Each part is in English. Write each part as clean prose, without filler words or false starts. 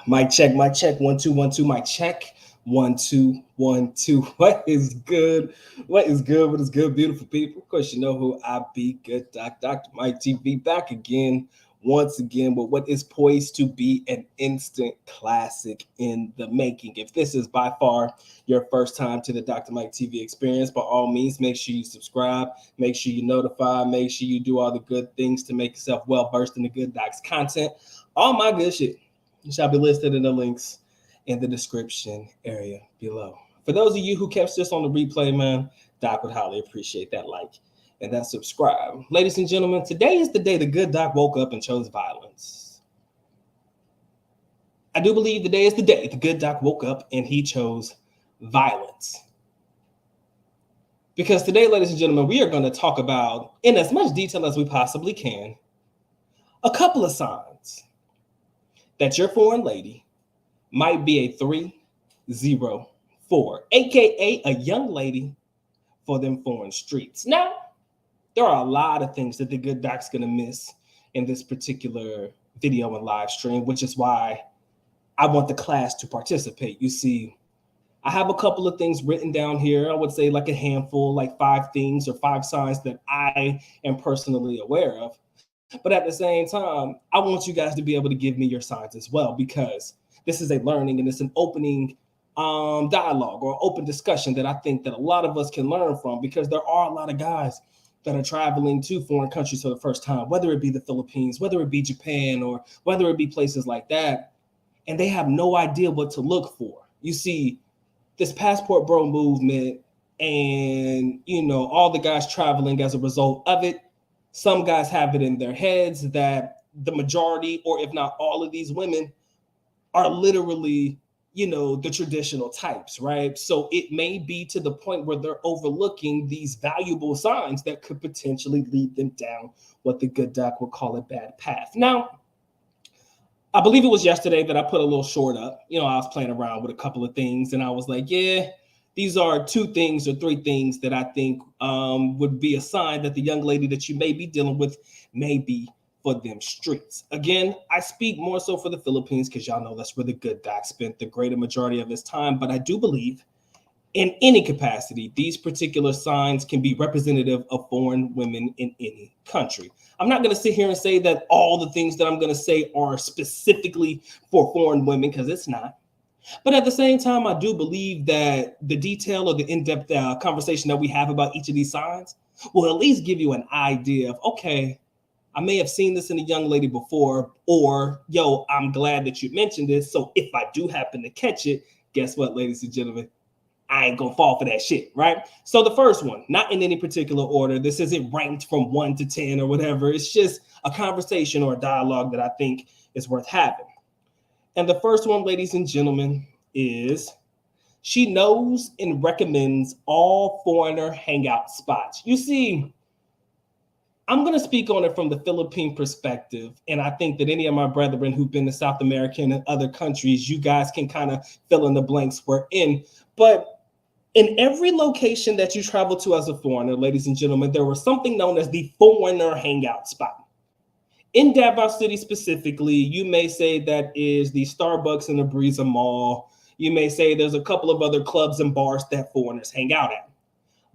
Mic check, mic check. 1 2 1 2. Mic check. 1 2 1 2. What is good? What is good? What is good, beautiful people? Of course, you know who I be. Good Dr. Mike TV back again, once again, with what is poised to be an instant classic in the making. If this is by far your first time to the Dr. Mike TV experience, by all means, make sure you subscribe, make sure you notify, make sure you do all the good things to make yourself well versed in the good docs content. All my good shit shall be listed in the links in the description area below. For those of you who catch this on the replay, man, Doc would highly appreciate that like and that subscribe. Ladies and gentlemen, today is the day the good Doc woke up and chose violence. I do believe today is the day the good Doc woke up and he chose violence. Because today, ladies and gentlemen, we are going to talk about, in as much detail as we possibly can, a couple of signs that your foreign lady might be a 304, aka a young lady for them foreign streets. Now, there are a lot of things that the good doc's gonna miss in this particular video and live stream, which is why I want the class to participate. You see, I have a couple of things written down here. I would say like a handful, like 5 things or 5 signs that I am personally aware of. But at the same time, I want you guys to be able to give me your signs as well, because this is a learning and it's an opening dialogue or open discussion that I think that a lot of us can learn from, because there are a lot of guys that are traveling to foreign countries for the first time, whether it be the Philippines, whether it be Japan, or whether it be places like that, and they have no idea what to look for. You see, this passport bro movement and, you know, all the guys traveling as a result of it, some guys have it in their heads that the majority, or if not all of these women are literally, you know, the traditional types, right? So it may be to the point where they're overlooking these valuable signs that could potentially lead them down what the good doc would call a bad path. Now, I believe it was yesterday that I put a little short up. You know, I was playing around with a couple of things and I was like, yeah, these are 2 things or 3 things that I think would be a sign that the young lady that you may be dealing with may be for them streets. Again, I speak more so for the Philippines because y'all know that's where the good doc spent the greater majority of his time. But I do believe in any capacity, these particular signs can be representative of foreign women in any country. I'm not going to sit here and say that all the things that I'm going to say are specifically for foreign women, because it's not. But at the same time, I do believe that the detail or the in-depth conversation that we have about each of these signs will at least give you an idea of, okay, I may have seen this in a young lady before, or, yo, I'm glad that you mentioned this. So if I do happen to catch it, guess what, ladies and gentlemen? I ain't gonna fall for that shit, right? So the first one, not in any particular order. This isn't ranked from 1 to 10 or whatever. It's just a conversation or a dialogue that I think is worth having. And the first one, ladies and gentlemen, is she knows and recommends all foreigner hangout spots. You see, I'm going to speak on it from the Philippine perspective. And I think that any of my brethren who've been to South America and other countries, you guys can kind of fill in the blanks we're in. But in every location that you travel to as a foreigner, ladies and gentlemen, there was something known as the foreigner hangout spot. In Davao City specifically, you may say that is the Starbucks in the Breeza Mall. You may say there's a couple of other clubs and bars that foreigners hang out at.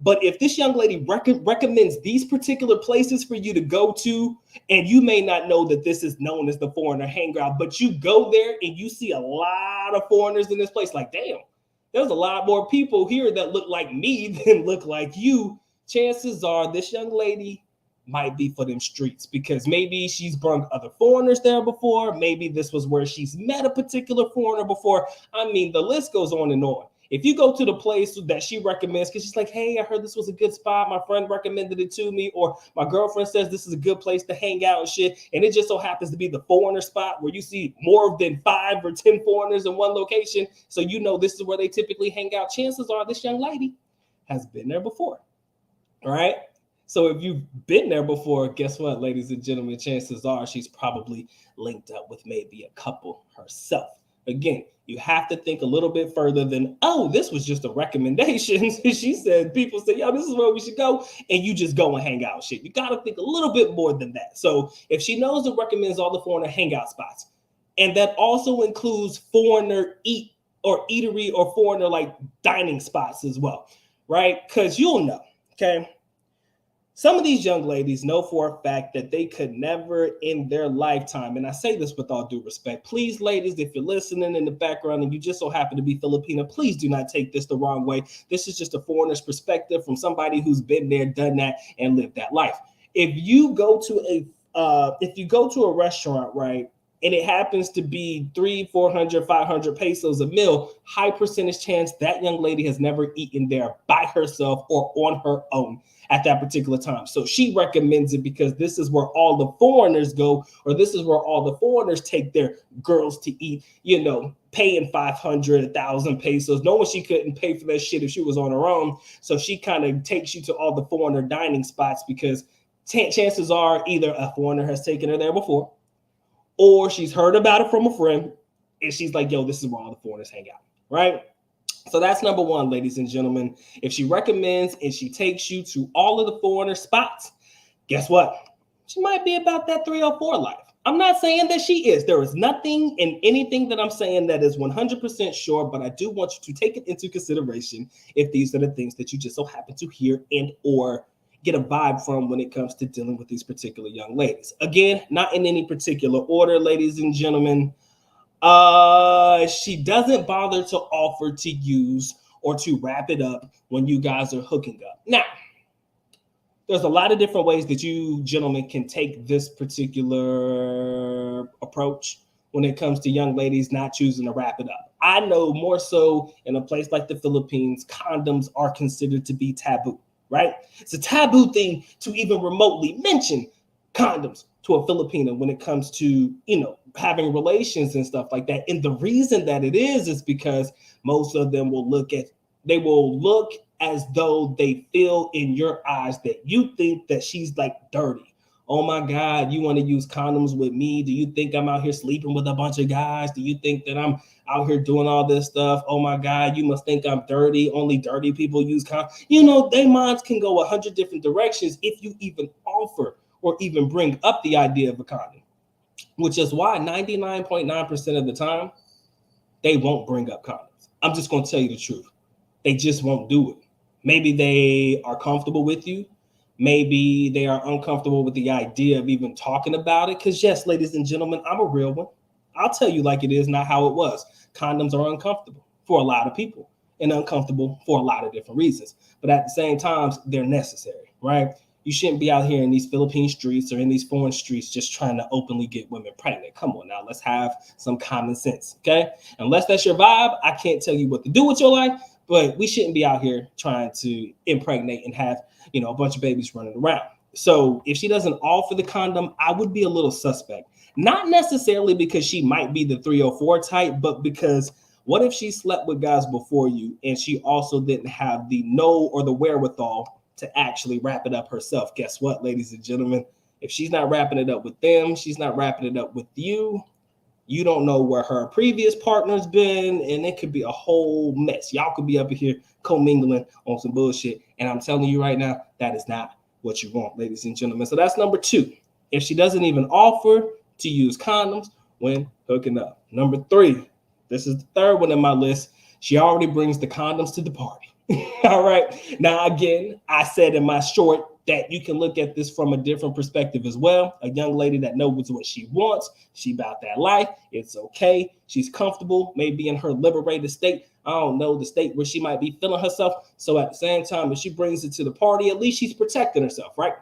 But if this young lady recommends these particular places for you to go to, and you may not know that this is known as the foreigner hangout, but you go there and you see a lot of foreigners in this place, like, damn, there's a lot more people here that look like me than look like you. Chances are this young lady might be for them streets, because maybe she's brung other foreigners there before. Maybe this was where she's met a particular foreigner before. I mean, the list goes on and on. If you go to the place that she recommends, because she's like, hey, I heard this was a good spot, my friend recommended it to me, or my girlfriend says this is a good place to hang out and shit, and it just so happens to be the foreigner spot where you see more than 5 or 10 foreigners in one location, so you know this is where they typically hang out, chances are this young lady has been there before. All right? So if you've been there before, guess what, ladies and gentlemen, chances are she's probably linked up with maybe a couple herself. Again, you have to think a little bit further than, oh, this was just a recommendation. She said, people say, yo, this is where we should go. And you just go and hang out shit. You got to think a little bit more than that. So if she knows and recommends all the foreigner hangout spots, And that also includes foreigner eatery or foreigner like dining spots as well, right? Because you'll know, okay? Some of these young ladies know for a fact that they could never in their lifetime, and I say this with all due respect, please, ladies, if you're listening in the background and you just so happen to be Filipino, please do not take this the wrong way. This is just a foreigner's perspective from somebody who's been there, done that, and lived that life. If you go to a restaurant, right, and it happens to be 300, 400, 500 pesos a meal, high percentage chance that young lady has never eaten there by herself or on her own at that particular time. So she recommends it because this is where all the foreigners go, or this is where all the foreigners take their girls to eat, paying 500, 1,000 pesos, knowing she couldn't pay for that shit if she was on her own. So she kind of takes you to all the foreigner dining spots because chances are either a foreigner has taken her there before, or she's heard about it from a friend, and she's like, yo, this is where all the foreigners hang out, right? So that's number one, ladies and gentlemen. If she recommends and she takes you to all of the foreigner spots, guess what? She might be about that 304 life. I'm not saying that she is. There is nothing in anything that I'm saying that is 100% sure, but I do want you to take it into consideration if these are the things that you just so happen to hear and or get a vibe from when it comes to dealing with these particular young ladies. Again, not in any particular order, ladies and gentlemen. She doesn't bother to offer to use or to wrap it up when you guys are hooking up. Now, there's a lot of different ways that you gentlemen can take this particular approach when it comes to young ladies not choosing to wrap it up. I know more so in a place like the Philippines, condoms are considered to be taboo, right? It's a taboo thing to even remotely mention condoms to a Filipino when it comes to, having relations and stuff like that. And the reason that it is because most of them will look as though they feel in your eyes that you think that she's like dirty. Oh my God, you want to use condoms with me? Do you think I'm out here sleeping with a bunch of guys? Do you think that I'm out here doing all this stuff? Oh my God, you must think I'm dirty. Only dirty people use condoms. Their minds can go 100 different directions if you even offer or even bring up the idea of a condom, which is why 99.9% of the time, they won't bring up condoms. I'm just going to tell you the truth. They just won't do it. Maybe they are comfortable with you. Maybe they are uncomfortable with the idea of even talking about it. Because yes, ladies and gentlemen, I'm a real one. I'll tell you like it is, not how it was. Condoms are uncomfortable for a lot of people and uncomfortable for a lot of different reasons. But at the same time, they're necessary, right? You shouldn't be out here in these Philippine streets or in these foreign streets just trying to openly get women pregnant. Come on now, let's have some common sense, okay? Unless that's your vibe, I can't tell you what to do with your life, but we shouldn't be out here trying to impregnate and have, a bunch of babies running around. So if she doesn't offer the condom, I would be a little suspect. Not necessarily because she might be the 304 type, but because what if she slept with guys before you and she also didn't have the know or the wherewithal to actually wrap it up herself? Guess what, ladies and gentlemen? If she's not wrapping it up with them, she's not wrapping it up with you. You don't know where her previous partner's been, and it could be a whole mess. Y'all could be up here commingling on some bullshit. And I'm telling you right now, that is not what you want, ladies and gentlemen. So that's number two. If she doesn't even offer to use condoms when hooking up. Number three, this is the third one in my list. She already brings the condoms to the party. All right. Now, again, I said in my short that you can look at this from a different perspective as well. A young lady that knows what she wants. She about that life. It's okay. She's comfortable, maybe in her liberated state. I don't know, the state where she might be feeling herself. So at the same time, if she brings it to the party, at least she's protecting herself, right?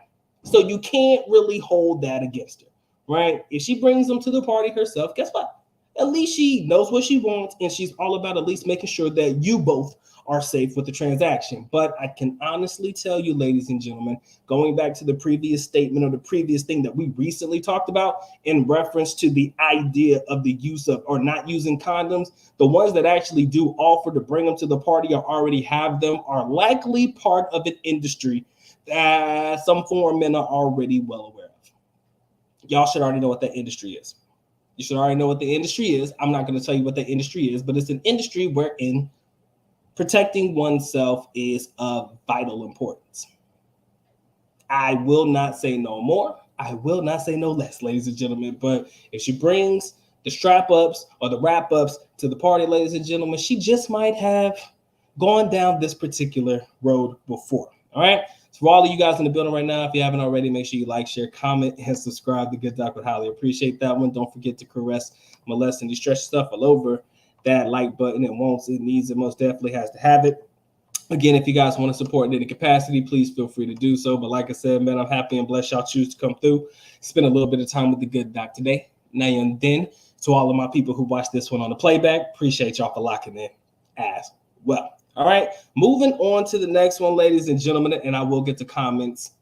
So you can't really hold that against her, right? If she brings them to the party herself, guess what? At least she knows what she wants, and she's all about at least making sure that you both are safe with the transaction. But I can honestly tell you, ladies and gentlemen, going back to the previous statement or the previous thing that we recently talked about in reference to the idea of the use of or not using condoms, the ones that actually do offer to bring them to the party or already have them are likely part of an industry that some foreign men are already well aware of. Y'all should already know what that industry is. You should already know what the industry is. I'm not going to tell you what the industry is, but it's an industry wherein protecting oneself is of vital importance. I will not say no more. I will not say no less, ladies and gentlemen. But if she brings the strap ups or the wrap ups to the party, ladies and gentlemen, she just might have gone down this particular road before. All right. So for all of you guys in the building right now, if you haven't already, make sure you like, share, comment, and subscribe. The Good Doc would highly appreciate that one. Don't forget to caress, molest, and distress stuff all over that like button. It wants, it needs, it most definitely has to have it. Again, if you guys want to support in any capacity, please feel free to do so. But like I said, man, I'm happy and blessed y'all choose to come through. Spend a little bit of time with the Good Doc today. Now and then, to all of my people who watch this one on the playback, appreciate y'all for locking in as well. All right, moving on to the next one, ladies and gentlemen, and I will get to comments,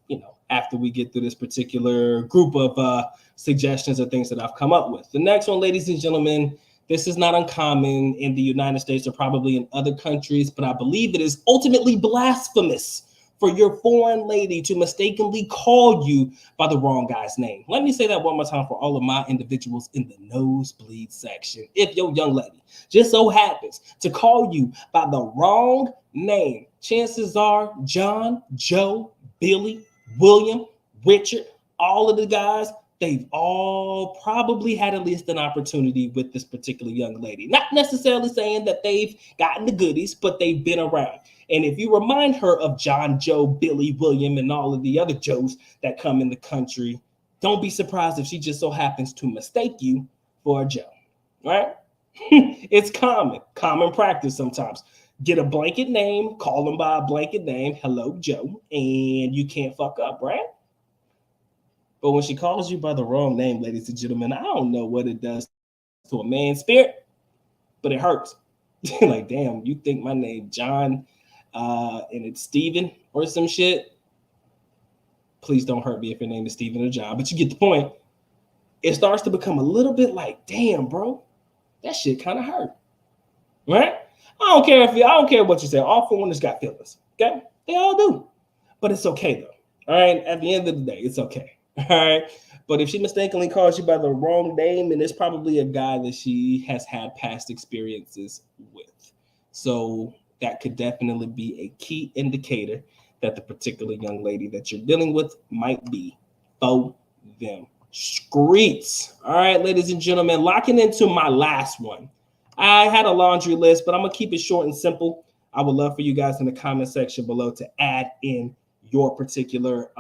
after we get through this particular group of suggestions or things that I've come up with. The next one, ladies and gentlemen, this is not uncommon in the United States or probably in other countries, but I believe it is ultimately blasphemous for your foreign lady to mistakenly call you by the wrong guy's name. Let me say that one more time for all of my individuals in the nosebleed section. If your young lady just so happens to call you by the wrong name, chances are John, Joe, Billy, William, Richard, all of the guys, they've all probably had at least an opportunity with this particular young lady. Not necessarily saying that they've gotten the goodies, but they've been around. And if you remind her of John, Joe, Billy, William, and all of the other Joes that come in the country, don't be surprised if she just so happens to mistake you for a Joe, right? It's common practice sometimes. Get a blanket name, call them by a blanket name, hello, Joe, and you can't fuck up, right? But when she calls you by the wrong name, ladies and gentlemen, I don't know what it does to a man's spirit, but it hurts. Like, damn, you think my name John and it's Steven or some shit? Please don't hurt me if your name is Steven or John, but you get the point. It starts to become a little bit like, damn, bro, that shit kind of hurt, right? I don't care what you say. All foreigners got feelings, okay? They all do, but it's okay though. All right, at the end of the day, it's okay. All right. But if she mistakenly calls you by the wrong name, and it's probably a guy that she has had past experiences with. So that could definitely be a key indicator that the particular young lady that you're dealing with might be for them streets. All right, ladies and gentlemen, locking into my last one. I had a laundry list, but I'm going to keep it short and simple. I would love for you guys in the comment section below to add in your particular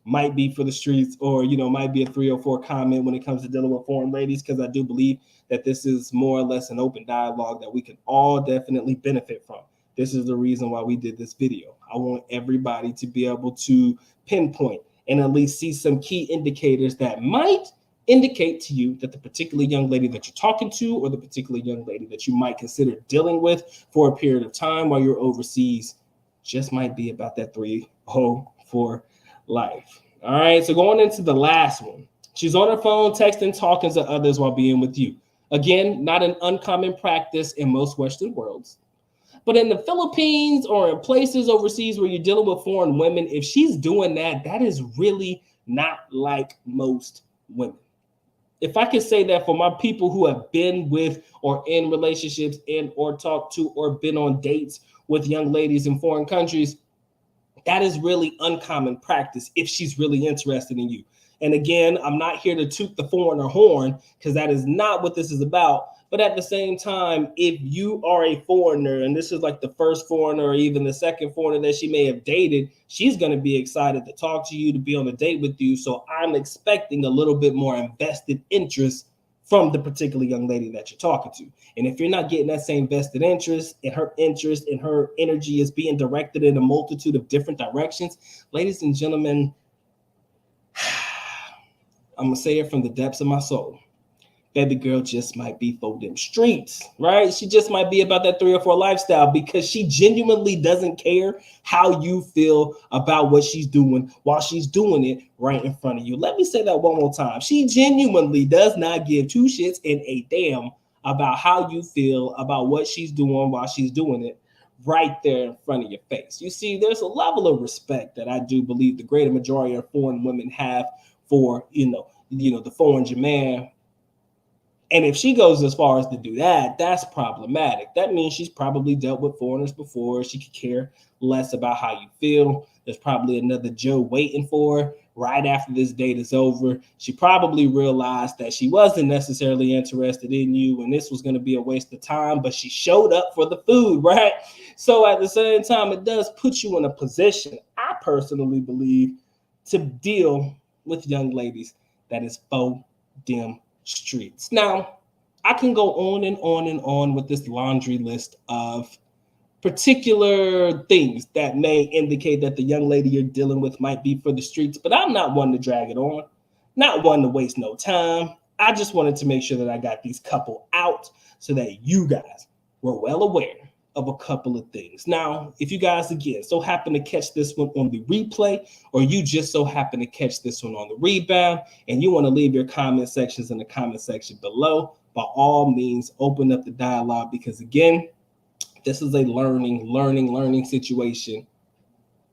might be for the streets, or might be a 3 or 4 comment when it comes to dealing with foreign ladies, because I do believe that this is more or less an open dialogue that we can all definitely benefit from. This is the reason why we did this video. I want everybody to be able to pinpoint and at least see some key indicators that might indicate to you that the particular young lady that you're talking to, or the particular young lady that you might consider dealing with for a period of time while you're overseas, just might be about that 304 life. All right, so going into the last one, she's on her phone texting, talking to others while being with you. Again, not an uncommon practice in most Western worlds, but in the Philippines or in places overseas where you're dealing with foreign women, if she's doing that, that is really not like most women. If I could say that for my people who have been with or in relationships and or talked to or been on dates with young ladies in foreign countries, that is really uncommon practice if she's really interested in you. And again, I'm not here to toot the foreigner horn, because that is not what this is about. But at the same time, if you are a foreigner, and this is like the first foreigner or even the second foreigner that she may have dated, she's going to be excited to talk to you, to be on a date with you. So I'm expecting a little bit more invested interest from the particular young lady that you're talking to. And if you're not getting that same vested interest, and her energy is being directed in a multitude of different directions, ladies and gentlemen, I'm going to say it from the depths of my soul. Baby girl just might be for them streets, right? She just might be about that 3 or 4 lifestyle, because she genuinely doesn't care how you feel about what she's doing while she's doing it right in front of you. Let me say that one more time. She genuinely does not give 2 shits and a damn about how you feel about what she's doing while she's doing it right there in front of your face. You see, there's a level of respect that I do believe the greater majority of foreign women have for, the foreign man. And if she goes as far as to do that, that's problematic. That means she's probably dealt with foreigners before. She could care less about how you feel. There's probably another Joe waiting for her right after this date is over. She probably realized that she wasn't necessarily interested in you and this was going to be a waste of time, but she showed up for the food, right? So at the same time, it does put you in a position, I personally believe, to deal with young ladies that is faux dim streets. Now, I can go on and on and on with this laundry list of particular things that may indicate that the young lady you're dealing with might be for the streets, but I'm not one to drag it on, not one to waste no time. I just wanted to make sure that I got these couple out so that you guys were well aware of a couple of things. Now, if you guys, again, so happen to catch this one on the replay, or you just so happen to catch this one on the rebound, and you want to leave your comment sections in the comment section below, by all means, open up the dialogue, because again, this is a learning situation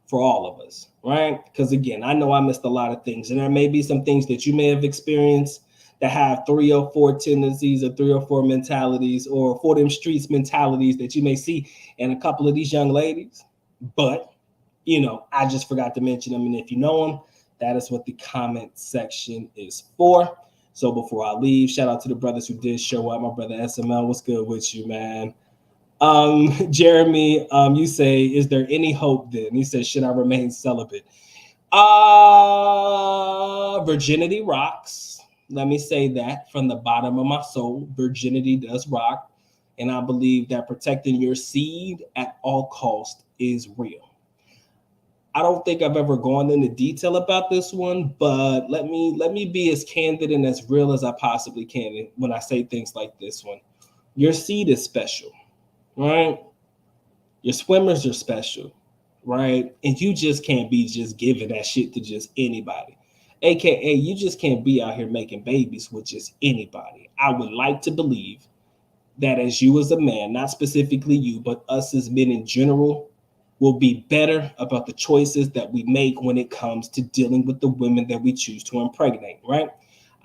for all of us, right? Because again, I know I missed a lot of things, and there may be some things that you may have experienced that have 304 tendencies or 304 mentalities or for them streets mentalities that you may see in a couple of these young ladies. But, you know, I just forgot to mention them. And if you know them, that is what the comment section is for. So before I leave, shout out to the brothers who did show up. My brother SML, what's good with you, man? Jeremy, you say, is there any hope then? He says, should I remain celibate? Virginity rocks. Let me say that from the bottom of my soul. Virginity does rock. And I believe that protecting your seed at all cost is real. I don't think I've ever gone into detail about this one, but let me be as candid and as real as I possibly can when I say things like this one. Your seed is special. Right? Your swimmers are special, right? And you just can't be just giving that shit to just anybody. AKA, you just can't be out here making babies with just anybody. I would like to believe that as you as a man, not specifically you, but us as men in general, will be better about the choices that we make when it comes to dealing with the women that we choose to impregnate, right?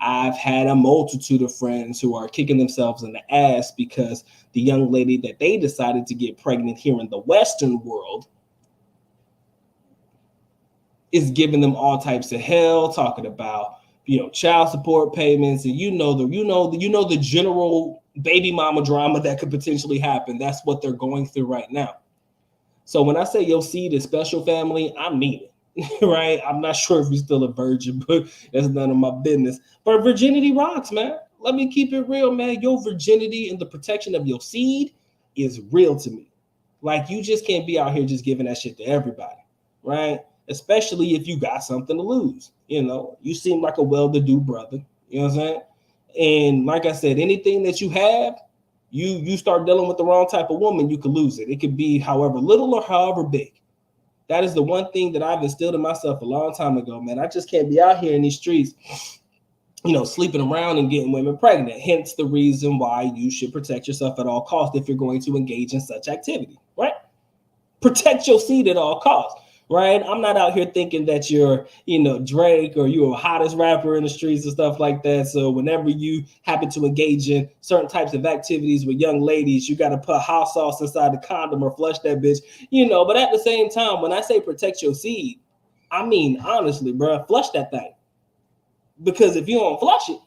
I've had a multitude of friends who are kicking themselves in the ass because the young lady that they decided to get pregnant here in the Western world is giving them all types of hell, talking about, you know, child support payments, and you know the general baby mama drama that could potentially happen. That's what they're going through right now. So when I say your seed is special, family, I mean it. Right? I'm not sure if you're still a virgin, but that's none of my business. But virginity rocks, man. Let me keep it real, man. Your virginity and the protection of your seed is real to me. Like, you just can't be out here just giving that shit to everybody, right? Especially if you got something to lose. You know, you seem like a well-to-do brother. You know what I'm saying? And like I said, anything that you have, you start dealing with the wrong type of woman, you could lose it. It could be however little or however big. That is the one thing that I've instilled in myself a long time ago, man. I just can't be out here in these streets, you know, sleeping around and getting women pregnant. Hence the reason why you should protect yourself at all costs if you're going to engage in such activity, right? Protect your seed at all costs, right? I'm not out here thinking that you're, you know, Drake or you're the hottest rapper in the streets and stuff like that. So whenever you happen to engage in certain types of activities with young ladies, you got to put hot sauce inside the condom or flush that bitch, you know. But at the same time, when I say protect your seed, I mean, honestly, bro, flush that thing. Because if you don't flush it,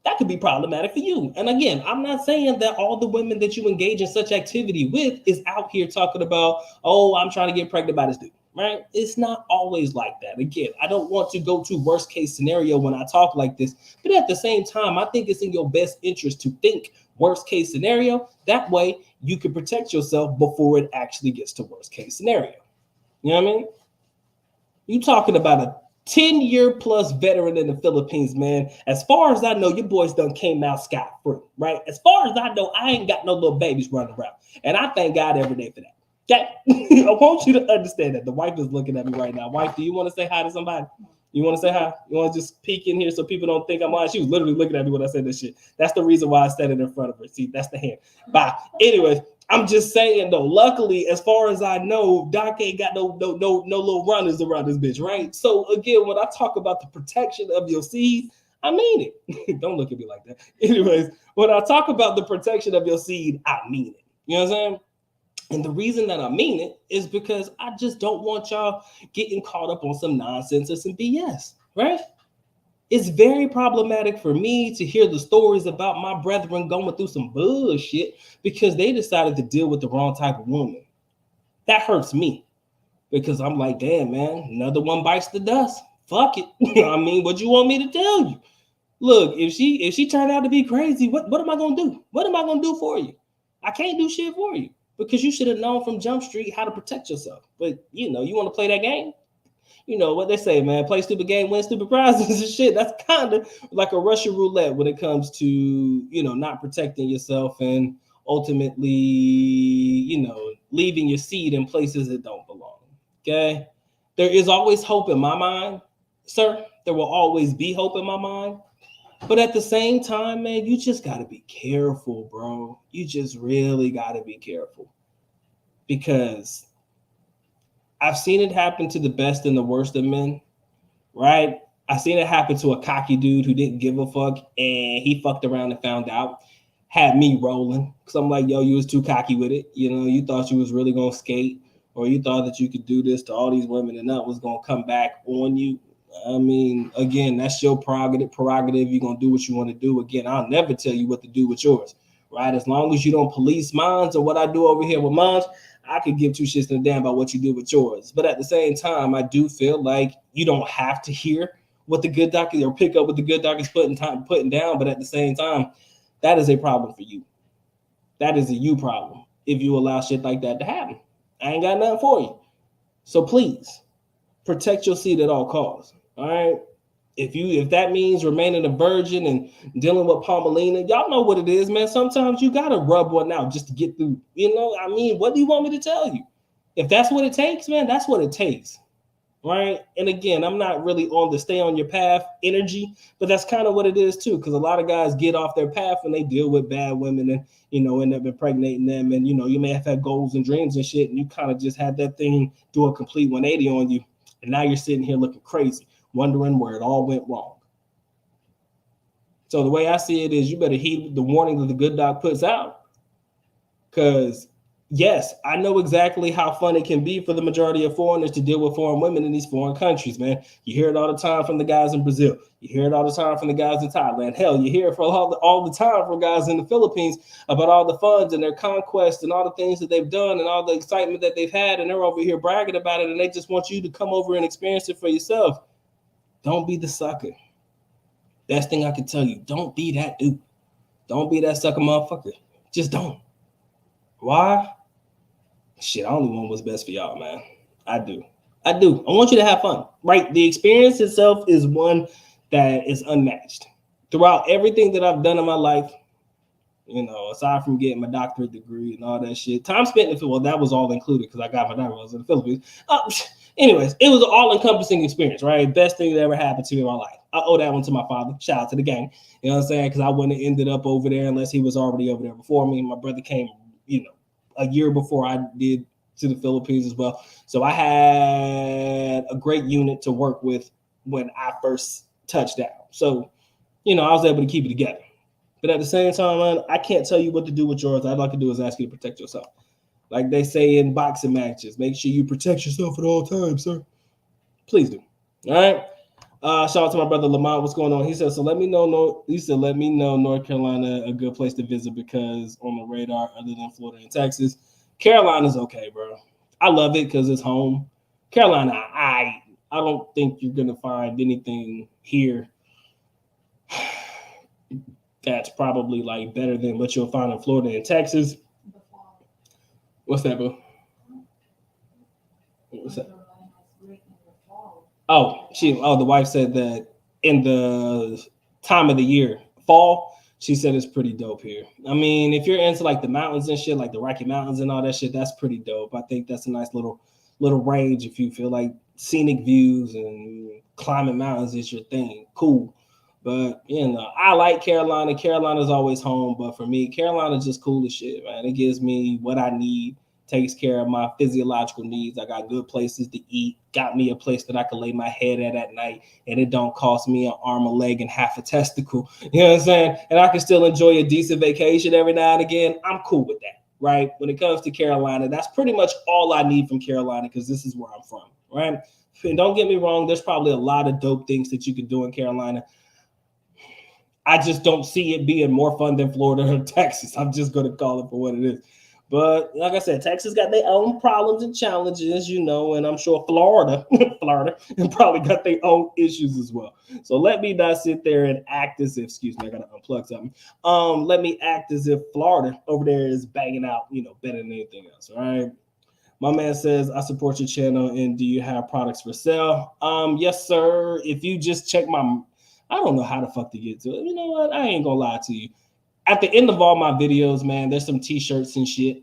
that could be problematic for you. And again, I'm not saying that all the women that you engage in such activity with is out here talking about, oh, I'm trying to get pregnant by this dude. Right? It's not always like that. Again, I don't want to go to worst case scenario when I talk like this, but at the same time, I think it's in your best interest to think worst case scenario. That way you can protect yourself before it actually gets to worst case scenario. You know what I mean? You talking about a 10-year plus veteran in the Philippines, man. As far as I know, your boys done came out scot-free, right? As far as I know, I ain't got no little babies running around. And I thank God every day for that. Okay? I want you to understand that. The wife is looking at me right now. Wife, do you want to say hi to somebody? You want to say hi? You want to just peek in here so people don't think I'm lying? She was literally looking at me when I said this shit. That's the reason why I said it in front of her. See, that's the hand. Bye. Anyways, I'm just saying though, luckily, as far as I know, Doc ain't got no little runners around this bitch, right? So again, when I talk about the protection of your seed, I mean it. Don't look at me like that. Anyways, when I talk about the protection of your seed, I mean it. You know what I'm saying? And the reason that I mean it is because I just don't want y'all getting caught up on some nonsense or some BS. right? It's very problematic for me to hear the stories about my brethren going through some bullshit because they decided to deal with the wrong type of woman. That hurts me because I'm like, damn, man, another one bites the dust. Fuck it. I mean, what you want me to tell you? Look, if she turned out to be crazy, what am I gonna do? What am I gonna do for you? I can't do shit for you because you should have known from Jump Street how to protect yourself. But you want to play that game? You know what they say, man, play stupid game, win stupid prizes and shit. That's kind of like a Russian roulette when it comes to, not protecting yourself and ultimately, leaving your seed in places that don't belong. Okay. There is always hope in my mind, sir. There will always be hope in my mind. But at the same time, man, you just got to be careful, bro. You just really got to be careful because I've seen it happen to the best and the worst of men, right? I've seen it happen to a cocky dude who didn't give a fuck and he fucked around and found out. Had me rolling because I'm like, yo, you was too cocky with it. You thought you was really going to skate or you thought that you could do this to all these women and that was going to come back on you. I mean, again, that's your prerogative. You're going to do what you want to do. Again, I'll never tell you what to do with yours, right? As long as you don't police mines or what I do over here with mines, I could give two shits and a damn about what you do with yours. But at the same time, I do feel like you don't have to hear what the good doctor or pick up what the good doctor's putting down. But at the same time, that is a problem for you. That is a you problem if you allow shit like that to happen. I ain't got nothing for you. So please protect your seed at all costs. All right. If that means remaining a virgin and dealing with Palmelina, y'all know what it is, man. Sometimes you gotta rub one out just to get through. What do you want me to tell you? If that's what it takes, man, that's what it takes. Right. And again, I'm not really on the stay on your path energy, but that's kind of what it is too. Because a lot of guys get off their path and they deal with bad women and end up impregnating them. And you may have had goals and dreams and shit, and you kind of just had that thing do a complete 180 on you. And now you're sitting here looking crazy, wondering where it all went wrong. So the way I see it is you better heed the warning that the good doc puts out. Because, yes, I know exactly how fun it can be for the majority of foreigners to deal with foreign women in these foreign countries, man. You hear it all the time from the guys in Brazil. You hear it all the time from the guys in Thailand. Hell, you hear it all the time from guys in the Philippines about all the funds and their conquest and all the things that they've done and all the excitement that they've had. And they're over here bragging about it. And they just want you to come over and experience it for yourself. Don't be the sucker. Best thing I can tell you, don't be that dude. Don't be that sucker motherfucker. Just don't. Why? Shit, I only want what's best for y'all, man. I do. I want you to have fun, right? The experience itself is one that is unmatched. Throughout everything that I've done in my life, aside from getting my doctorate degree and all that shit, time spent in the Philippines, well, that was all included because I got my doctorate in the Philippines. Anyways, it was an all-encompassing experience, right? Best thing that ever happened to me in my life. I owe that one to my father. Shout out to the gang. You know what I'm saying? Because I wouldn't have ended up over there unless he was already over there before me. My brother came, a year before I did to the Philippines as well. So I had a great unit to work with when I first touched down. So, I was able to keep it together. But at the same time, man, I can't tell you what to do with yours. All I'd like to do is ask you to protect yourself. Like they say in boxing matches, make sure you protect yourself at all times, sir. Please do. All right. Shout out to my brother Lamont. What's going on? He said, let me know North Carolina a good place to visit because on the radar other than Florida and Texas. Carolina's okay, bro. I love it because it's home. Carolina, I don't think you're gonna find anything here that's probably like better than what you'll find in Florida and Texas. What's that, boo? What's that? The wife said that in the time of the year, fall, she said it's pretty dope here. I mean, if you're into like the mountains and shit, like the Rocky Mountains and all that shit, that's pretty dope. I think that's a nice little range if you feel like scenic views and climbing mountains is your thing. Cool. But, I like Carolina. Carolina's always home. But for me, Carolina's just cool as shit, man. It gives me what I need, takes care of my physiological needs. I got good places to eat, got me a place that I can lay my head at night, and it don't cost me an arm, a leg, and half a testicle. You know what I'm saying? And I can still enjoy a decent vacation every now and again. I'm cool with that, right? When it comes to Carolina, that's pretty much all I need from Carolina because this is where I'm from, right? And don't get me wrong, there's probably a lot of dope things that you can do in Carolina. I just don't see it being more fun than Florida or Texas. I'm just going to call it for what it is. But like I said, Texas got their own problems and challenges, you know, and I'm sure Florida probably got their own issues as well. So let me not sit there and act as if, excuse me, I got to unplug something. Let me act as if Florida over there is banging out, you know, better than anything else. All right. My man says, I support your channel, and do you have products for sale? Yes, sir. If you just check I don't know how the fuck to get to it. You know what? I ain't gonna lie to you. At the end of all my videos, man, there's some t-shirts and shit.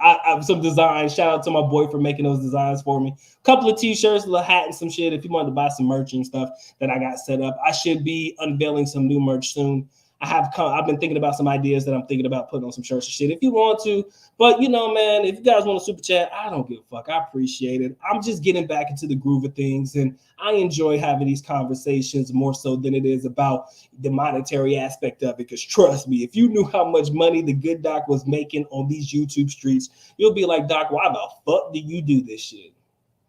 I some designs. Shout out to my boy for making those designs for me. A couple of t-shirts, a little hat and some shit. If you want to buy some merch and stuff that I got set up, I should be unveiling some new merch soon. I've been thinking about some ideas that I'm thinking about putting on some shirts and shit. If you want to, but you know, man, if you guys want to super chat, I don't give a fuck. I appreciate it. I'm just getting back into the groove of things, and I enjoy having these conversations more so than it is about the monetary aspect of it. Because trust me, if you knew how much money the good doc was making on these YouTube streets, you'll be like, Doc, why the fuck do you do this shit?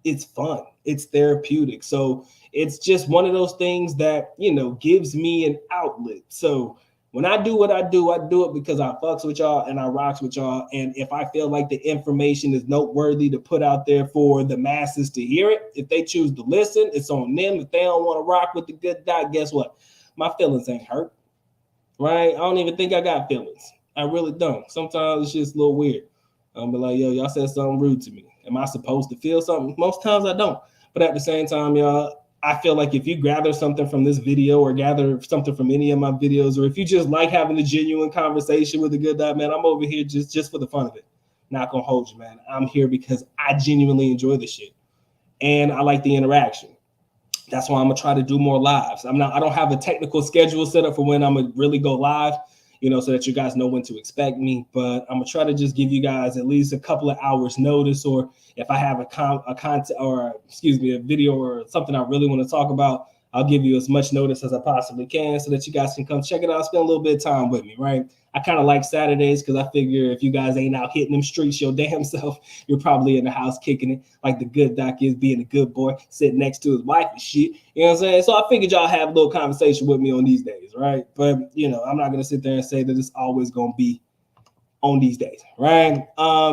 It's fun. It's therapeutic. So it's just one of those things that, you know, gives me an outlet. So when I do what I do it because I fucks with y'all and I rocks with y'all. And if I feel like the information is noteworthy to put out there for the masses to hear it, if they choose to listen, it's on them. If they don't want to rock with the good doc, guess what? My feelings ain't hurt, right? I don't even think I got feelings. I really don't. Sometimes it's just a little weird. I'll be like, yo, y'all said something rude to me. Am I supposed to feel something? Most times I don't. But at the same time, y'all, I feel like if you gather something from this video or gather something from any of my videos, or if you just like having a genuine conversation with a good dog, man, I'm over here just for the fun of it. Not gonna hold you, man. I'm here because I genuinely enjoy this shit. And I like the interaction. That's why I'm gonna try to do more lives. I don't have a technical schedule set up for when I'm gonna really go live, you know, so that you guys know when to expect me. But I'm gonna try to just give you guys at least a couple of hours notice, or if I have a content or a video or something I really want to talk about, I'll give you as much notice as I possibly can so that you guys can come check it out, spend a little bit of time with me, right? I kind of like Saturdays because I figure if you guys ain't out hitting them streets your damn self, you're probably in the house kicking it like the good doc is, being a good boy, sitting next to his wife and shit. You know what I'm saying? So I figured y'all have a little conversation with me on these days, right? But, you know, I'm not going to sit there and say that it's always going to be on these days, right?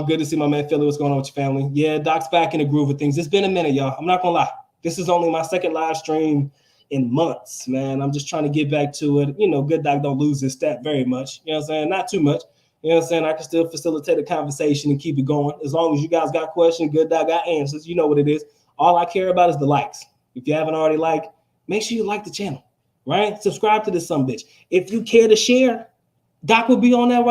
Good to see my man Philly. What's going on with your family? Yeah, Doc's back in the groove of things. It's been a minute, y'all. I'm not going to lie. This is only my second live stream in months, man. I'm just trying to get back to it. You know, good doc don't lose his stat very much. You know what I'm saying? Not too much. You know what I'm saying? I can still facilitate a conversation and keep it going. As long as you guys got questions, good doc got answers. You know what it is. All I care about is the likes. If you haven't already liked, make sure you like the channel, right? Subscribe to this sumbitch. If you care to share, Doc will be on that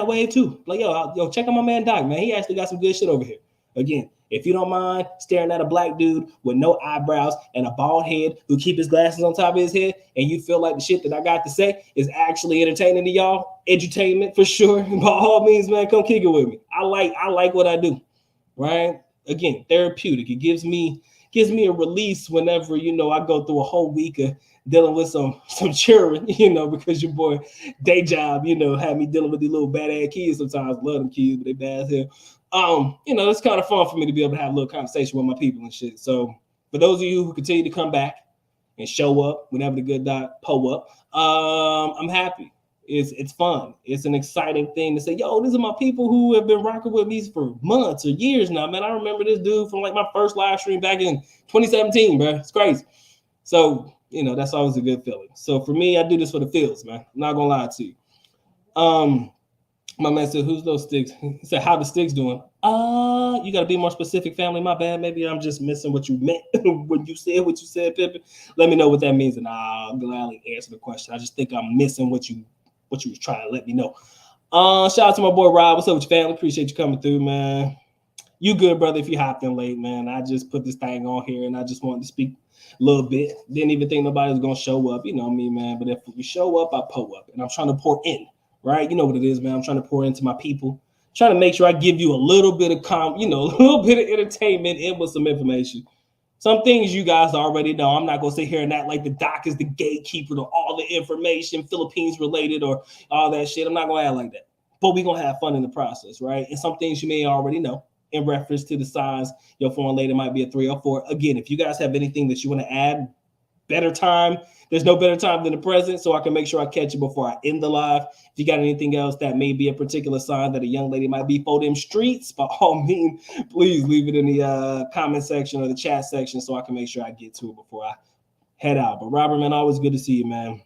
wave too. Like, yo, check out my man Doc, man. He actually got some good shit over here. Again, if you don't mind staring at a black dude with no eyebrows and a bald head who keep his glasses on top of his head, and you feel like the shit that I got to say is actually entertaining to y'all, edutainment for sure, by all means, man, come kick it with me. I like what I do, right? Again, therapeutic. It gives me a release whenever, you know, I go through a whole week of dealing with some children, you know, because your boy day job, you know, had me dealing with these little bad ass kids sometimes. Love them kids, but they bad as hell. You know, it's kind of fun for me to be able to have a little conversation with my people and shit. So for those of you who continue to come back and show up whenever the good doc pull up, I'm happy. It's fun. It's an exciting thing to say, yo, these are my people who have been rocking with me for months or years now, man. I remember this dude from like my first live stream back in 2017, bro. It's crazy. So, you know, that's always a good feeling. So for me, I do this for the feels, man. I'm not gonna lie to you. My man said, who's those sticks? He said, how the sticks doing? You gotta be more specific, family. My bad. Maybe I'm just missing what you meant when you said what you said, Pippin. Let me know what that means, and I'll gladly answer the question. I just think I'm missing what you was trying to let me know. Shout out to my boy Rob. What's up with your family? Appreciate you coming through, man. You good, brother, if you hopped in late, man. I just put this thing on here and I just wanted to speak a little bit. Didn't even think nobody was gonna show up. You know me, man. But if we show up, I pull up. And I'm trying to pour in, right? You know what it is, man. I'm trying to pour into my people. Trying to make sure I give you a little bit of a little bit of entertainment and with some information. Some things you guys already know. I'm not going to sit here and act like the doc is the gatekeeper to all the information, Philippines related or all that shit. I'm not going to act like that. But we're going to have fun in the process, right? And some things you may already know. in reference to the signs your foreign lady might be a 3 or 4. Again, if you guys have anything that you want to add, better time. There's no better time than the present, so I can make sure I catch it before I end the live. If you got anything else that may be a particular sign that a young lady might be for them streets, by all means, please leave it in the comment section or the chat section so I can make sure I get to it before I head out. But Robert, man, always good to see you, man.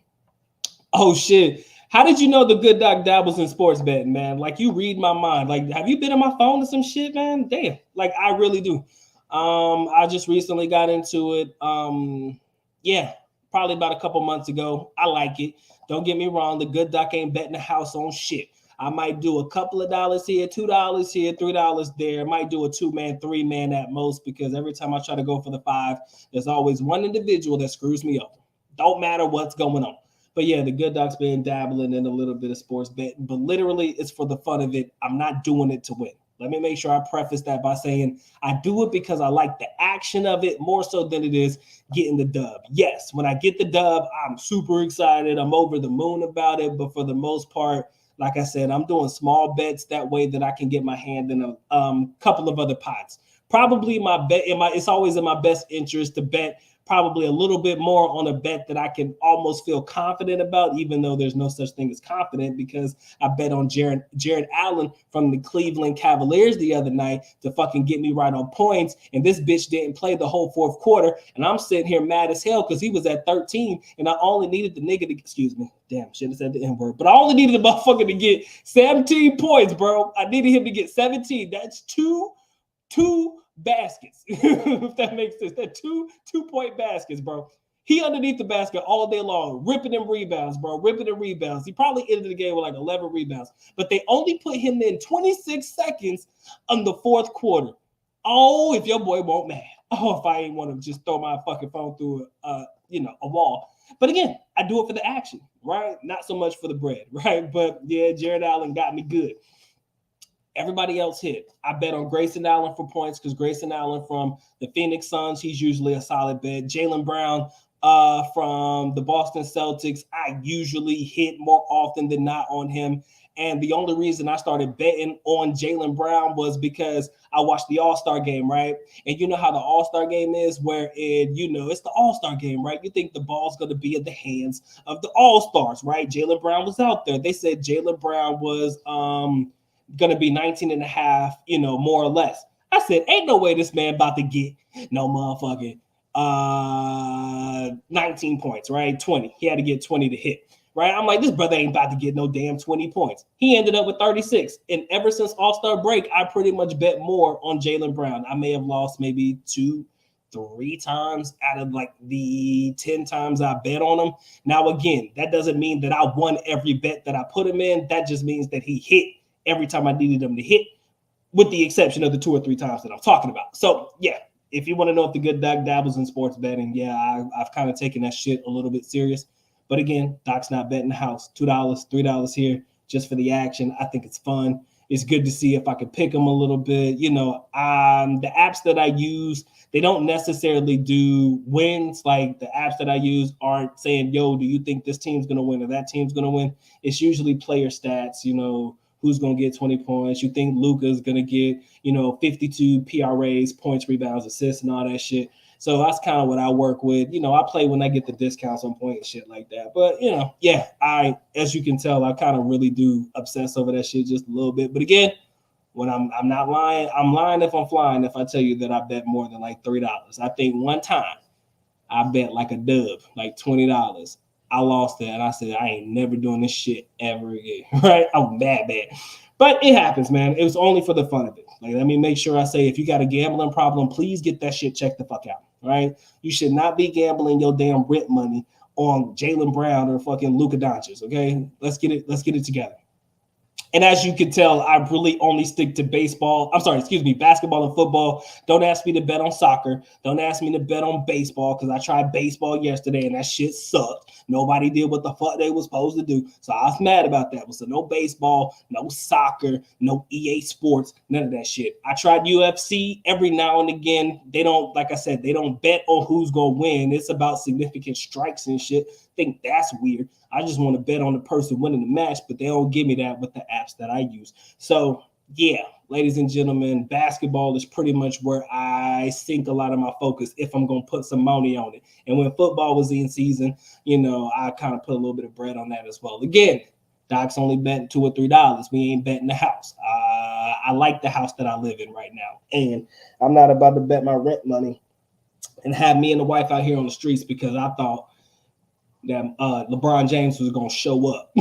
Oh, shit. How did you know the good doc dabbles in sports betting, man? Like, you read my mind. Like, have you been on my phone or some shit, man? Damn. Like, I really do. I just recently got into it. Yeah, probably about a couple months ago. I like it. Don't get me wrong. The good doc ain't betting the house on shit. I might do a couple of dollars here, $2 here, $3 there. I might do a 2-man, 3-man at most, because every time I try to go for the 5, there's always one individual that screws me up. Don't matter what's going on. But yeah, the good doc's been dabbling in a little bit of sports betting, but literally it's for the fun of it. I'm not doing it to win. Let me make sure I preface that by saying I do it because I like the action of it more so than it is getting the dub. Yes, when I get the dub, I'm super excited. I'm over the moon about it. But for the most part, like I said, I'm doing small bets that way that I can get my hand in a couple of other pots. Probably it's always in my best interest to bet probably a little bit more on a bet that I can almost feel confident about, even though there's no such thing as confident, because I bet on Jared Allen from the Cleveland Cavaliers the other night to fucking get me right on points. And this bitch didn't play the whole fourth quarter. And I'm sitting here mad as hell because he was at 13 and I only needed the nigga to, excuse me, damn, shouldn't have said the N-word, but I only needed the motherfucker to get 17 points, bro. I needed him to get 17. That's two baskets, if that makes sense. That two-point baskets, bro. He underneath the basket all day long, ripping them rebounds, bro, ripping them rebounds. He probably ended the game with like 11 rebounds, but they only put him in 26 seconds on the fourth quarter. Oh, if your boy won't mad. Oh, if I ain't want to just throw my fucking phone through a wall. But again, I do it for the action, right? Not so much for the bread, right? But yeah, Jared Allen got me good. Everybody else hit. I bet on Grayson Allen for points because Grayson Allen from the Phoenix Suns, he's usually a solid bet. Jaylen Brown from the Boston Celtics, I usually hit more often than not on him. And the only reason I started betting on Jaylen Brown was because I watched the All-Star game, right? And you know how the All-Star game is, where it's the All-Star game, right? You think the ball's going to be in the hands of the All-Stars, right? Jaylen Brown was out there. They said Jaylen Brown was going to be 19 and a half, more or less. I said, ain't no way this man about to get no motherfucking 19 points, right? 20. He had to get 20 to hit, right? I'm like, this brother ain't about to get no damn 20 points. He ended up with 36. And ever since All-Star break, I pretty much bet more on Jaylen Brown. I may have lost maybe 2-3 times out of like the 10 times I bet on him. Now, again, that doesn't mean that I won every bet that I put him in. That just means that he hit every time I needed him to hit, with the exception of the 2 or 3 times that I'm talking about. So, yeah, if you want to know if the good doc dabbles in sports betting, yeah, I've kind of taken that shit a little bit serious. But again, doc's not betting the house. $2, $3 here just for the action. I think it's fun. It's good to see if I can pick them a little bit. The apps that I use, they don't necessarily do wins. Like the apps that I use aren't saying, yo, do you think this team's going to win or that team's going to win? It's usually player stats, who's going to get 20 points. You think Luka's going to get, 52 PRAs, points, rebounds, assists, and all that shit. So that's kind of what I work with. I play when I get the discounts on point and shit like that. But, as you can tell, I kind of really do obsess over that shit just a little bit. But again, when I'm not lying, I'm lying if I'm flying if I tell you that I bet more than like $3. I think one time I bet like a dub, like $20. I lost that, and I said, I ain't never doing this shit ever again, right? I'm bad. But it happens, man. It was only for the fun of it. Like, let me make sure I say, if you got a gambling problem, please get that shit checked the fuck out, right? You should not be gambling your damn rent money on Jaylen Brown or fucking Luka Doncic, okay? Let's get it together. And as you can tell, I really only stick to basketball and football. Don't ask me to bet on soccer. Don't ask me to bet on baseball because I tried baseball yesterday and that shit sucked. Nobody did what the fuck they was supposed to do. So I was mad about that. So no baseball, no soccer, no EA Sports, none of that shit. I tried UFC every now and again. They don't, like I said, they don't bet on who's going to win. It's about significant strikes and shit. I think that's weird. I just want to bet on the person winning the match, but they don't give me that with the apps that I use. So, yeah, ladies and gentlemen, basketball is pretty much where I sink a lot of my focus if I'm going to put some money on it. And when football was in season, you know, I kind of put a little bit of bread on that as well. Again, Doc's only betting $2 or $3. We ain't betting the house. I like the house that I live in right now. And I'm not about to bet my rent money and have me and the wife out here on the streets because I thought that LeBron James was going to show up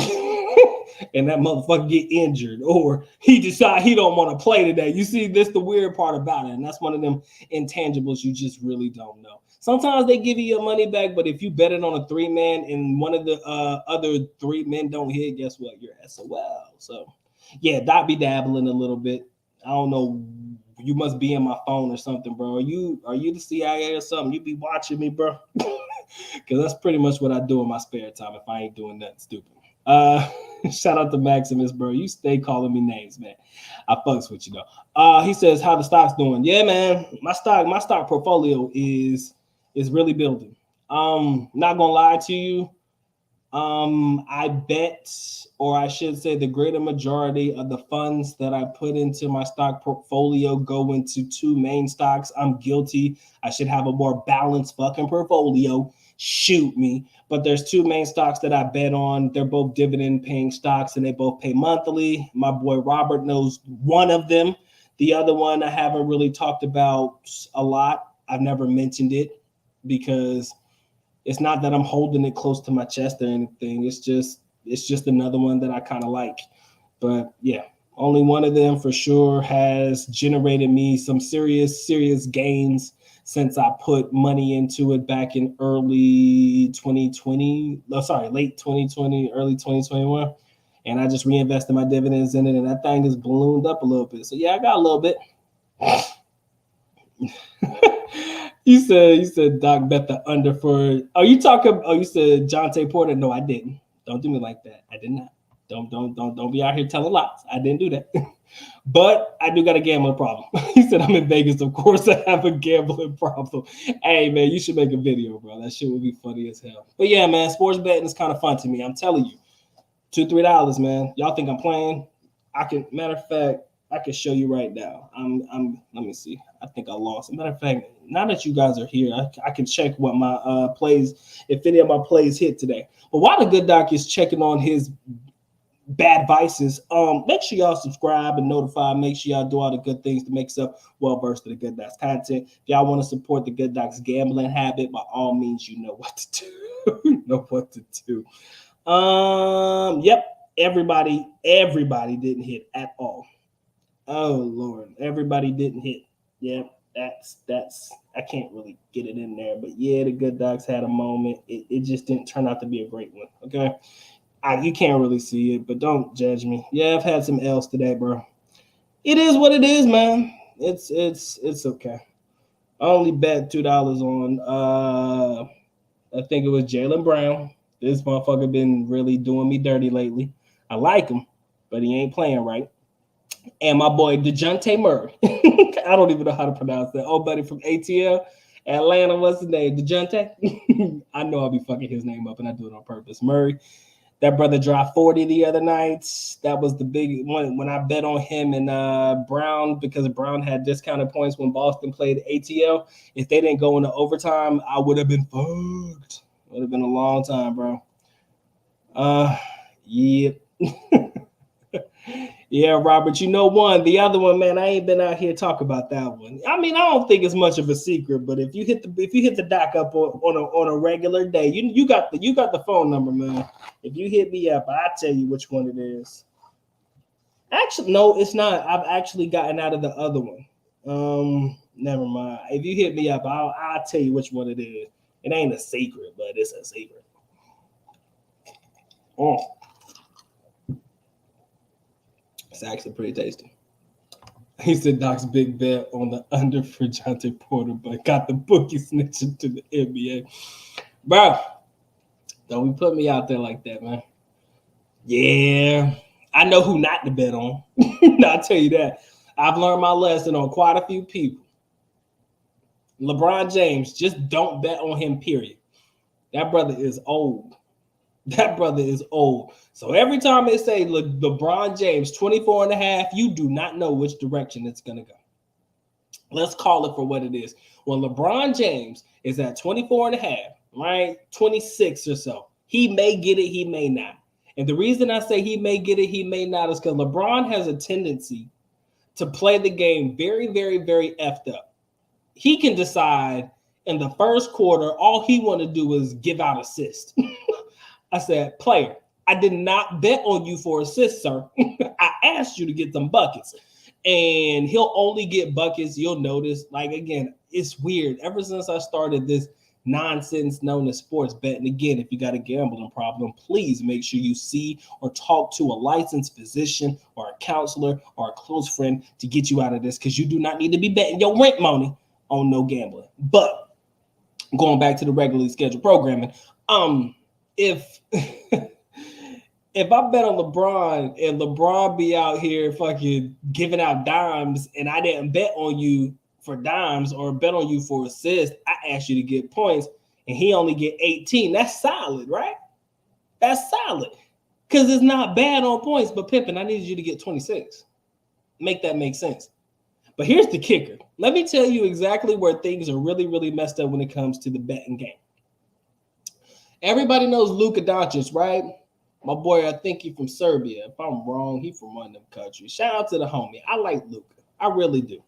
and that motherfucker get injured or he decide he don't want to play today. You see, this the weird part about it. And that's one of them intangibles you just really don't know. Sometimes they give you your money back, but if you bet it on a 3-man and one of the other 3 men don't hit, guess what? You're SOL. So, yeah, Doc be dabbling a little bit. I don't know. You must be in my phone or something, bro. Are you the CIA or something? You be watching me, bro? Because that's pretty much what I do in my spare time if I ain't doing nothing stupid. Shout out to Maximus, bro. You stay calling me names, man. I fucks with you though. He says, how the stock's doing? Yeah, man. My stock portfolio is really building. Not gonna lie to you. I bet, or I should say the greater majority of the funds that I put into my stock portfolio go into 2 main stocks. I'm guilty. I should have a more balanced fucking portfolio. Shoot me. But there's 2 main stocks that I bet on. They're both dividend paying stocks and they both pay monthly. My boy Robert knows one of them. The other one I haven't really talked about a lot. I've never mentioned it because it's not that I'm holding it close to my chest or anything. It's just another one that I kind of like. But yeah, only one of them for sure has generated me some serious gains since I put money into it back in late 2020, early 2021. And I just reinvested my dividends in it, and that thing is ballooned up a little bit. So yeah, I got a little bit. You said Doc bet the under for. You said Jonte Porter? No, I didn't. Don't do me like that. I did not. Don't be out here telling lies. I didn't do that. But I do got a gambling problem. He said I'm in Vegas. Of course I have a gambling problem. Hey man, you should make a video, bro. That shit would be funny as hell. But yeah, man, sports betting is kind of fun to me. I'm telling you, $2, $3, man. Y'all think I'm playing? Matter of fact, I can show you right now. Let me see. I think I lost. Matter of fact, now that you guys are here, I can check what my plays, if any of my plays hit today. But while the good doc is checking on his bad vices, make sure y'all subscribe and notify. Make sure y'all do all the good things to make yourself well versed in the good doc's content. If y'all want to support the good doc's gambling habit, by all means, you know what to do. You know what to do. Yep. Everybody didn't hit at all. Oh Lord, everybody didn't hit. Yeah, that's I can't really get it in there, but yeah, the good docs had a moment. It just didn't turn out to be a great one. Okay, you can't really see it, but don't judge me. Yeah, I've had some L's today, bro. It is what it is, man. It's okay. I only bet $2 on I think it was Jaylen Brown. This motherfucker been really doing me dirty lately. I like him, but he ain't playing right. And my boy DeJounte Murray. I don't even know how to pronounce that. Old buddy from ATL, Atlanta, what's his name? DeJounte? I know I'll be fucking his name up, and I do it on purpose. Murray. That brother dropped 40 the other night. That was the big one when I bet on him and Brown, because Brown had discounted points when Boston played ATL. If they didn't go into overtime, I would have been fucked. Would have been a long time, bro. Yep. Yeah, Robert, you know one. The other one, man, I ain't been out here talk about that one. I mean, I don't think it's much of a secret, but if you hit the doc up on a regular day, you got the phone number, man. If you hit me up, I'll tell you which one it is. Actually, no, it's not. I've actually gotten out of the other one. Never mind. If you hit me up, I'll tell you which one it is. It ain't a secret, but it's a secret. Oh. It's actually pretty tasty. He said Doc's big bet on the under for Jonte Porter, but got the bookie snitching to the NBA. Bro, don't be put me out there like that, man. Yeah, I know who not to bet on. I'll tell you that. I've learned my lesson on quite a few people. LeBron James, just don't bet on him, period. That brother is old. That brother is old. So every time they say LeBron James 24 and a half, you do not know which direction it's going to go. Let's call it for what it is. When LeBron James is at 24 and a half, right? 26 or so, he may get it, he may not. And the reason I say he may get it, he may not is because LeBron has a tendency to play the game very, very, very effed up. He can decide in the first quarter, all he want to do is give out assists. I said, player, I did not bet on you for assists, sir. I asked you to get some buckets. And he'll only get buckets. You'll notice, like, again, it's weird. Ever since I started this nonsense known as sports betting, again, if you got a gambling problem, please make sure you see or talk to a licensed physician or a counselor or a close friend to get you out of this, because you do not need to be betting your rent money on no gambling. But going back to the regularly scheduled programming, if if I bet on LeBron and LeBron be out here fucking giving out dimes and I didn't bet on you for dimes or bet on you for assists, I asked you to get points and he only get 18. That's solid, right? That's solid. Because it's not bad on points, but Pimpin, I needed you to get 26. Make that make sense. But here's the kicker. Let me tell you exactly where things are really, really messed up when it comes to the betting game. Everybody knows Luka Doncic, right? My boy, I think he's from Serbia. If I'm wrong, he's from one of them countries. Shout out to the homie. I like Luka. I really do.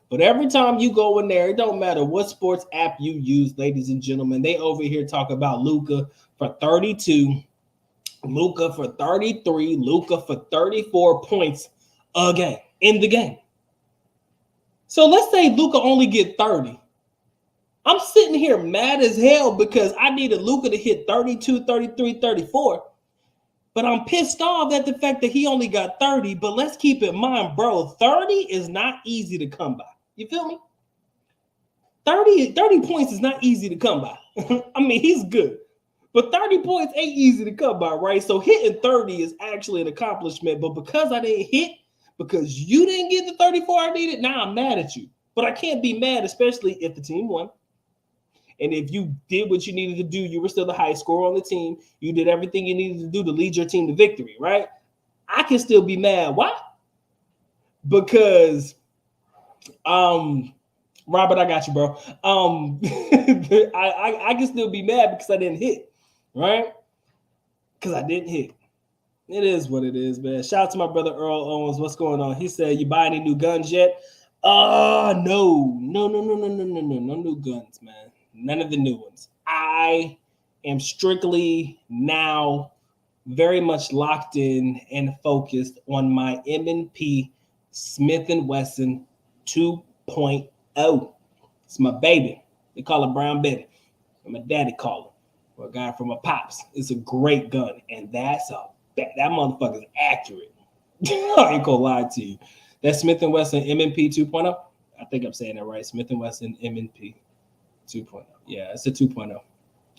But every time you go in there, it don't matter what sports app you use, ladies and gentlemen, they over here talk about Luka for 32, Luka for 33, Luka for 34 points a game in the game. So let's say Luka only get 30. I'm sitting here mad as hell because I needed Luka to hit 32, 33, 34. But I'm pissed off at the fact that he only got 30. But let's keep in mind, bro, 30 is not easy to come by. You feel me? 30 points is not easy to come by. I mean, he's good. But 30 points ain't easy to come by, right? So hitting 30 is actually an accomplishment. But because I didn't hit, because you didn't get the 34 I needed, now I'm mad at you. But I can't be mad, especially if the team won. And if you did what you needed to do, you were still the high scorer on the team. You did everything you needed to do to lead your team to victory, right? I can still be mad. Why? Because, Robert, I got you, bro. I can still be mad because I didn't hit, right? Because I didn't hit. It is what it is, man. Shout out to my brother Earl Owens. What's going on? He said, you buy any new guns yet? No new guns, man. None of the new ones. I am strictly now very much locked in and focused on my M&P Smith & Wesson 2.0. It's my baby. They call it Brown Betty. My daddy call it. Or a guy from my pops. It's a great gun. And that motherfucker is accurate. I ain't gonna lie to you. That Smith & Wesson M&P 2.0. I think I'm saying that right. Smith & Wesson M&P 2.0. Yeah, it's a 2.0.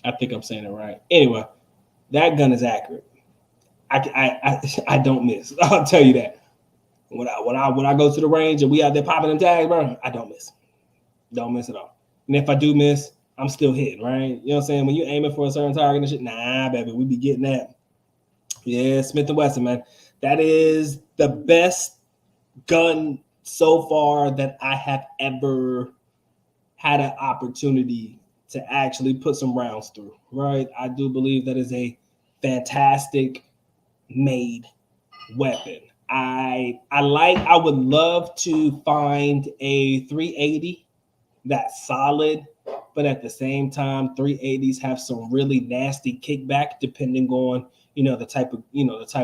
I think I'm saying it right. Anyway, that gun is accurate. I don't miss. I'll tell you that. When I go to the range and we out there popping them tags, bro, I don't miss. Don't miss at all. And if I do miss, I'm still hitting, right? You know what I'm saying? When you're aiming for a certain target and shit, nah, baby, we be getting that. Yeah, Smith & Wesson, man. That is the best gun so far that I have ever had an opportunity to actually put some rounds through, right? I do believe that is a fantastic made weapon. I would love to find a 380 that's solid, but at the same time, 380s have some really nasty kickback depending on, the type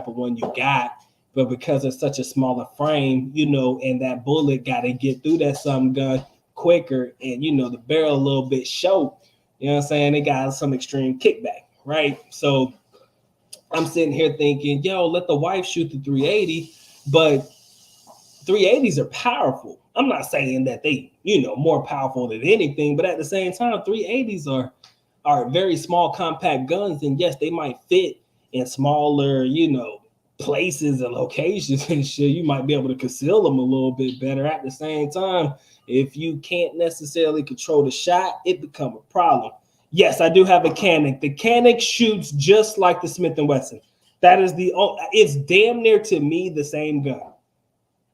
of one you got. But because it's such a smaller frame, and that bullet got to get through that some gun quicker, and the barrel a little bit short, you know what I'm saying? It got some extreme kickback, right? So I'm sitting here thinking, let the wife shoot the 380, but 380s are powerful. I'm not saying that they, more powerful than anything, but at the same time, 380s are very small, compact guns, and yes, they might fit in smaller, places and locations and shit. You might be able to conceal them a little bit better. At the same time, if you can't necessarily control the shot, it become a problem. Yes, I do have a Canic. The Canic shoots just like the Smith & Wesson. That is it's damn near to me the same gun.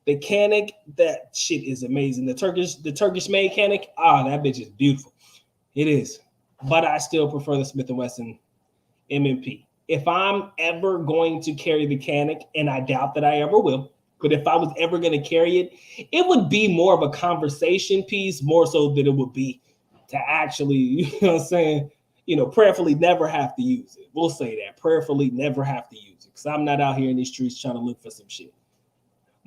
The Canic, that shit is amazing. The Turkish made Canic, that bitch is beautiful. It is. But I still prefer the Smith & Wesson M&P. If I'm ever going to carry the Canic, and I doubt that I ever will, but if I was ever going to carry it, it would be more of a conversation piece, more so than it would be to actually, you know what I'm saying, prayerfully never have to use it. We'll say that. Prayerfully never have to use it, because I'm not out here in these streets trying to look for some shit.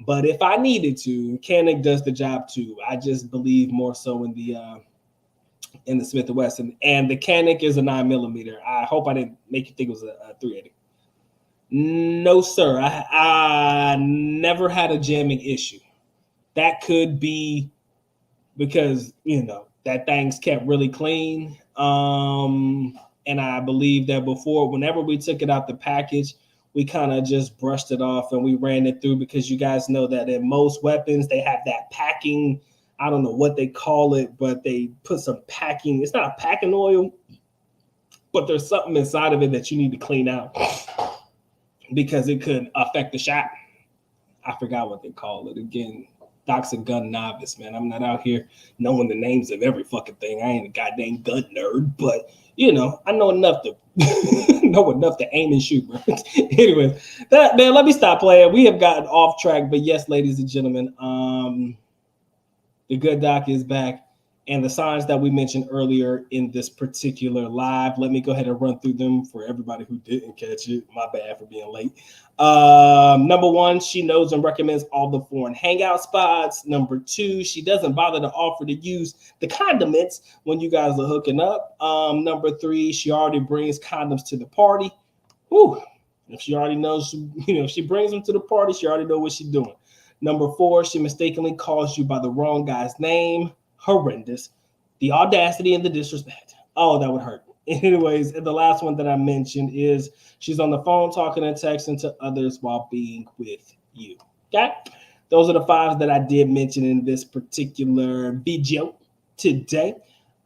But if I needed to, Canic does the job too. I just believe more so in the Smith & Wesson. And the Canic is a 9mm. I hope I didn't make you think it was a 380. No, sir. I never had a jamming issue. That could be because, that thing's kept really clean. And I believe that before, whenever we took it out the package, we kind of just brushed it off and we ran it through, because you guys know that in most weapons, they have that packing. I don't know what they call it, but they put some packing. It's not a packing oil, but there's something inside of it that you need to clean out because it could affect the shot. I forgot what they call it. Again, Doc's a gun novice, man. I'm not out here knowing the names of every fucking thing. I ain't a goddamn gun nerd, but I know enough to aim and shoot, bro. Anyways, man, let me stop playing. We have gotten off track, but yes, ladies and gentlemen, the good doc is back. And the signs that we mentioned earlier in this particular live, let me go ahead and run through them for everybody who didn't catch it. My bad for being late. Number one, she knows and recommends all the foreign hangout spots. Number two, she doesn't bother to offer to use the condiments when you guys are hooking up. Number three, she already brings condoms to the party. Whew. If she already knows, if she brings them to the party, she already knows what she's doing. Number four, she mistakenly calls you by the wrong guy's name. Horrendous. The audacity and the disrespect. Oh, that would hurt. Anyways, and the last one that I mentioned is she's on the phone talking and texting to others while being with you. Okay? Those are the 5 that I did mention in this particular video today.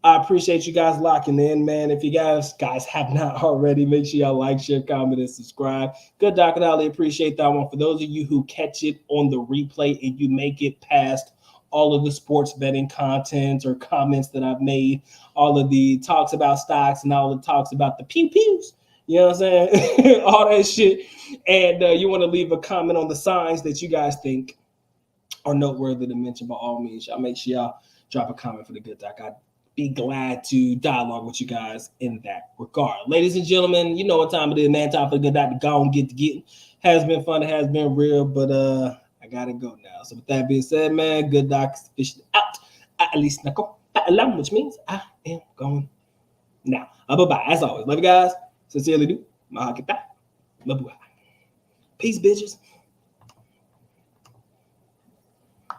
I appreciate you guys locking in, man. If you guys have not already, make sure y'all like, share, comment, and subscribe. Good Doc and Ali, appreciate that one. For those of you who catch it on the replay and you make it past all of the sports betting content or comments that I've made, all of the talks about stocks and all the talks about the pew-pews, you know what I'm saying? All that shit. And you want to leave a comment on the signs that you guys think are noteworthy to mention, by all means, y'all make sure y'all drop a comment for the good doc. I'd be glad to dialogue with you guys in that regard. Ladies and gentlemen, you know what time it is, man. Time for the good doc to go and get to getting. Has been fun. It has been real, but I gotta go now. So with that being said, man, good doc is officially out. At least which means I am going now. Bye-bye. As always, love you guys. Sincerely do. Mahakita. Mabuhay. Peace, bitches.